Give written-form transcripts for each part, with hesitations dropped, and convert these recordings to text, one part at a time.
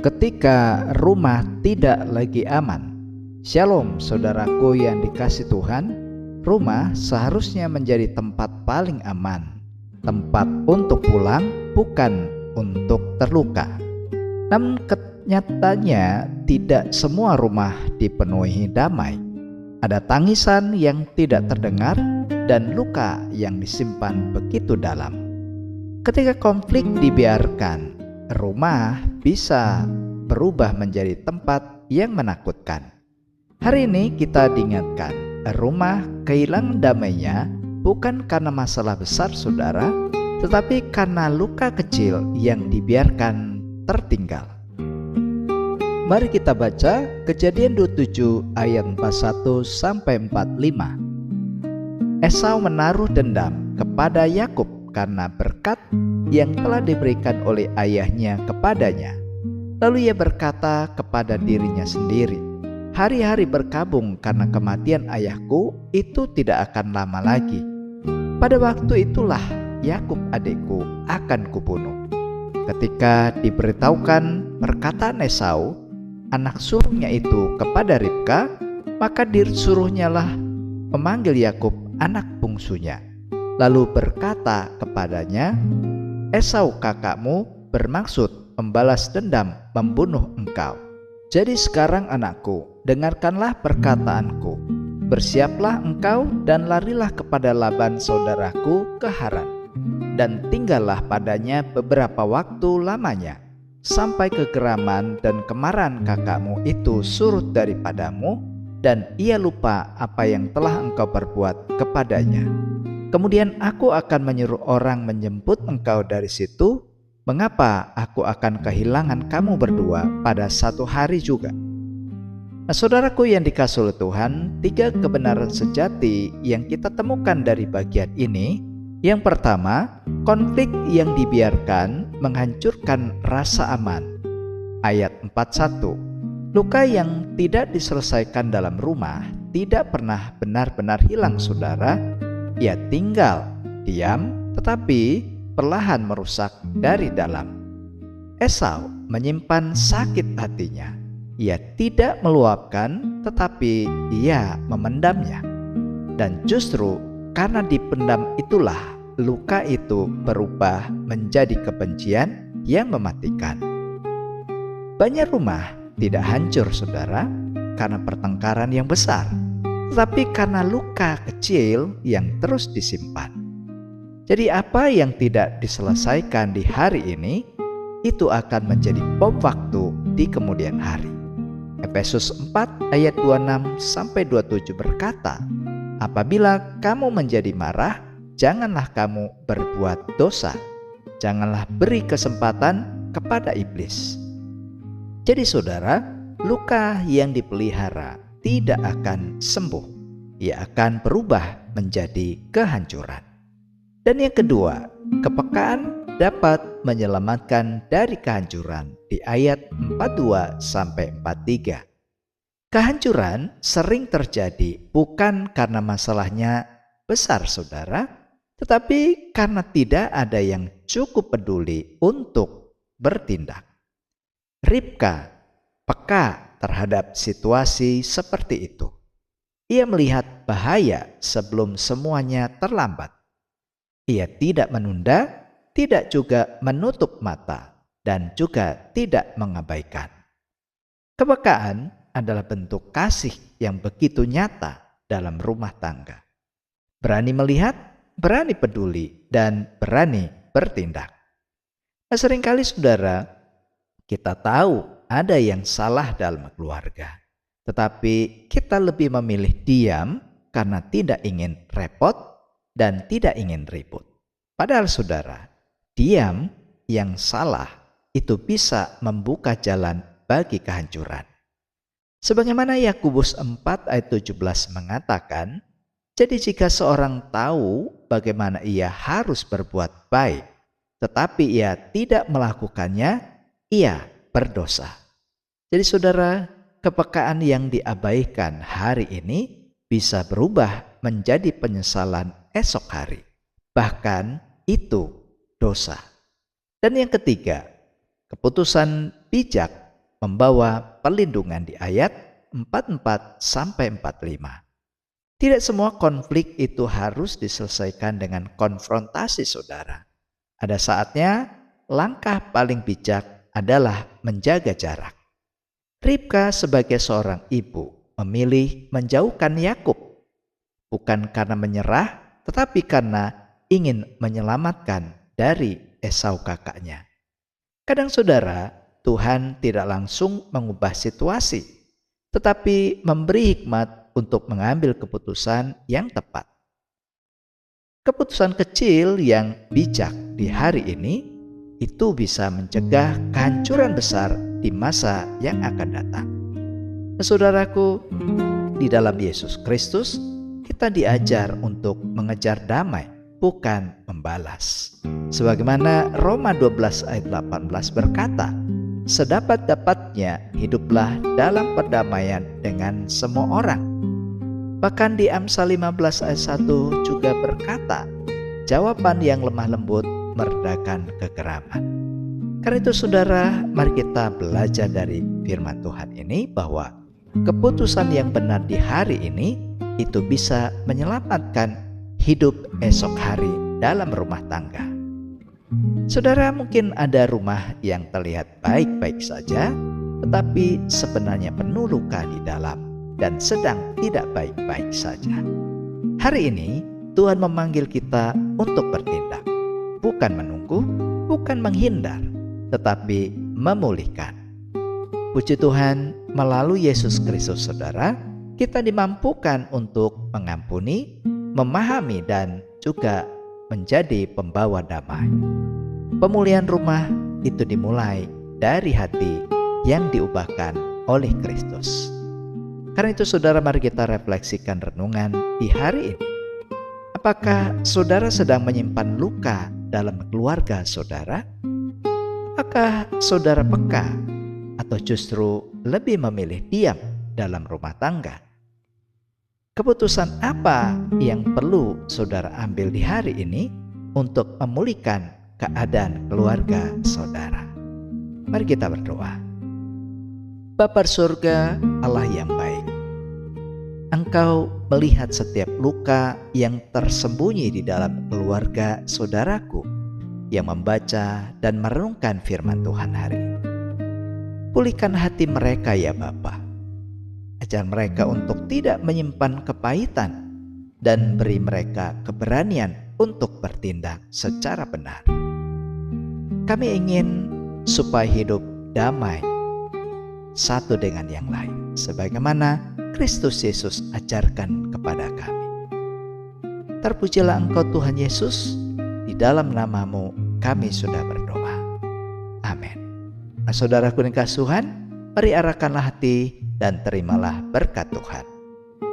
ketika rumah tidak lagi aman. Shalom saudaraku yang dikasihi Tuhan. Rumah seharusnya menjadi tempat paling aman, tempat untuk pulang, bukan untuk terluka. Namun kenyataannya tidak semua rumah dipenuhi damai. Ada tangisan yang tidak terdengar dan luka yang disimpan begitu dalam. Ketika konflik dibiarkan, rumah bisa berubah menjadi tempat yang menakutkan. Hari ini kita diingatkan, rumah kehilangan damainya bukan karena masalah besar saudara, tetapi karena luka kecil yang dibiarkan tertinggal. Mari kita baca Kejadian 27 ayat 41 sampai 45. Esau menaruh dendam kepada Yakub karena berkat yang telah diberikan oleh ayahnya kepadanya. Lalu ia berkata kepada dirinya sendiri, hari-hari berkabung karena kematian ayahku itu tidak akan lama lagi. Pada waktu itulah Yakub adikku akan kubunuh. Ketika diberitahukan perkataan Esau, anak sulungnya itu kepada Ribka, maka disuruhnyalah memanggil Yakub anak bungsunya. Lalu berkata kepadanya, Esau kakakmu bermaksud membalas dendam membunuh engkau. Jadi sekarang anakku, dengarkanlah perkataanku. Bersiaplah engkau dan larilah kepada Laban saudaraku ke Haran, dan tinggallah padanya beberapa waktu lamanya, sampai kegeraman dan kemarahan kakakmu itu surut daripadamu, dan ia lupa apa yang telah engkau perbuat kepadanya. Kemudian aku akan menyuruh orang menjemput engkau dari situ. Mengapa aku akan kehilangan kamu berdua pada satu hari juga? Nah, saudaraku yang dikasihi oleh Tuhan, 3 kebenaran sejati yang kita temukan dari bagian ini. Yang pertama, konflik yang dibiarkan menghancurkan rasa aman. Ayat 41. Luka yang tidak diselesaikan dalam rumah tidak pernah benar-benar hilang saudara. Ia tinggal, diam, tetapi perlahan merusak dari dalam. Esau menyimpan sakit hatinya. Ia tidak meluapkan, tetapi ia memendamnya. Dan justru karena dipendam itulah luka itu berubah menjadi kebencian yang mematikan. Banyak rumah tidak hancur saudara karena pertengkaran yang besar, tetapi karena luka kecil yang terus disimpan. Jadi apa yang tidak diselesaikan di hari ini, itu akan menjadi bom waktu di kemudian hari. Efesus 4 ayat 26 sampai 27 berkata, apabila kamu menjadi marah, janganlah kamu berbuat dosa. Janganlah beri kesempatan kepada iblis. Jadi saudara, luka yang dipelihara tidak akan sembuh. Ia akan berubah menjadi kehancuran. Dan yang kedua, kepekaan dapat menyelamatkan dari kehancuran di ayat 42 sampai 43. Kehancuran sering terjadi bukan karena masalahnya besar saudara, tetapi karena tidak ada yang cukup peduli untuk bertindak. Ribka peka terhadap situasi seperti itu. Ia melihat bahaya sebelum semuanya terlambat. Ia tidak menunda, tidak juga menutup mata, dan juga tidak mengabaikan. Kepekaan adalah bentuk kasih yang begitu nyata dalam rumah tangga. Berani melihat, berani peduli, dan berani bertindak. Nah, seringkali saudara, kita tahu ada yang salah dalam keluarga, tetapi kita lebih memilih diam karena tidak ingin repot dan tidak ingin ribut. Padahal saudara, diam yang salah itu bisa membuka jalan bagi kehancuran. Sebagaimana Yakobus 4 ayat 17 mengatakan, jadi jika seorang tahu bagaimana ia harus berbuat baik, tetapi ia tidak melakukannya, ia berdosa. Jadi saudara, kepekaan yang diabaikan hari ini bisa berubah menjadi penyesalan esok hari. Bahkan itu dosa. Dan yang ketiga, keputusan bijak membawa perlindungan di ayat 44-45. Tidak semua konflik itu harus diselesaikan dengan konfrontasi, saudara. Ada saatnya langkah paling bijak adalah menjaga jarak. Ribka sebagai seorang ibu memilih menjauhkan Yakub, bukan karena menyerah, tetapi karena ingin menyelamatkan dari Esau kakaknya. Kadang, saudara, Tuhan tidak langsung mengubah situasi, tetapi memberi hikmat untuk mengambil keputusan yang tepat. Keputusan kecil yang bijak di hari ini itu bisa mencegah kehancuran besar di masa yang akan datang. Saudaraku, di dalam Yesus Kristus kita diajar untuk mengejar damai, bukan membalas. Sebagaimana Roma 12 ayat 18 berkata, sedapat-dapatnya hiduplah dalam perdamaian dengan semua orang. Bahkan di Amsal 15 ayat 1 juga berkata, jawaban yang lemah lembut meredakan kegeraman. Karena itu, saudara, mari kita belajar dari firman Tuhan ini bahwa keputusan yang benar di hari ini itu bisa menyelamatkan hidup esok hari dalam rumah tangga. Saudara, mungkin ada rumah yang terlihat baik-baik saja, tetapi sebenarnya penuh luka di dalam dan sedang tidak baik-baik saja. Hari ini Tuhan memanggil kita untuk bertindak, bukan menunggu, bukan menghindar, tetapi memulihkan. Puji Tuhan, melalui Yesus Kristus, saudara, kita dimampukan untuk mengampuni, memahami, dan juga menjadi pembawa damai. Pemulihan rumah itu dimulai dari hati yang diubahkan oleh Kristus. Karena itu, saudara, mari kita refleksikan renungan di hari ini. Apakah saudara sedang menyimpan luka dalam keluarga saudara? Apakah saudara peka atau justru lebih memilih diam dalam rumah tangga? Keputusan apa yang perlu saudara ambil di hari ini untuk memulihkan keadaan keluarga saudara? Mari kita berdoa. Bapa surga, Allah yang baik, Engkau melihat setiap luka yang tersembunyi di dalam keluarga saudaraku yang membaca dan merenungkan firman Tuhan hari ini. Pulihkan hati mereka ya Bapa. Ajar mereka untuk tidak menyimpan kepahitan dan beri mereka keberanian untuk bertindak secara benar. Kami ingin supaya hidup damai satu dengan yang lain, sebagaimana Kristus Yesus ajarkan kepada kami. Terpujilah Engkau Tuhan Yesus, di dalam nama-Mu kami sudah berdoa. Amin. Nah, saudaraku yang kasih Tuhan, mari arahkanlah hati dan terimalah berkat Tuhan.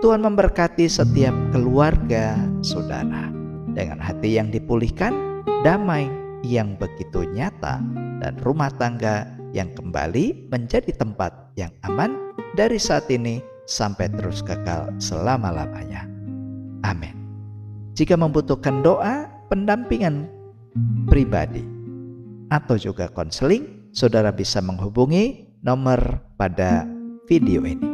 Tuhan memberkati setiap keluarga saudara dengan hati yang dipulihkan, damai yang begitu nyata, dan rumah tangga yang kembali menjadi tempat yang aman dari saat ini sampai terus kekal selama-lamanya. Amin. Jika membutuhkan doa, pendampingan pribadi, atau juga konseling, saudara bisa menghubungi nomor pada video ini.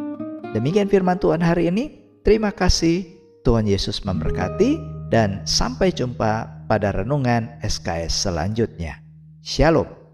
Demikian firman Tuhan hari ini. Terima kasih, Tuhan Yesus memberkati, dan sampai jumpa pada renungan SKS selanjutnya. Shalom.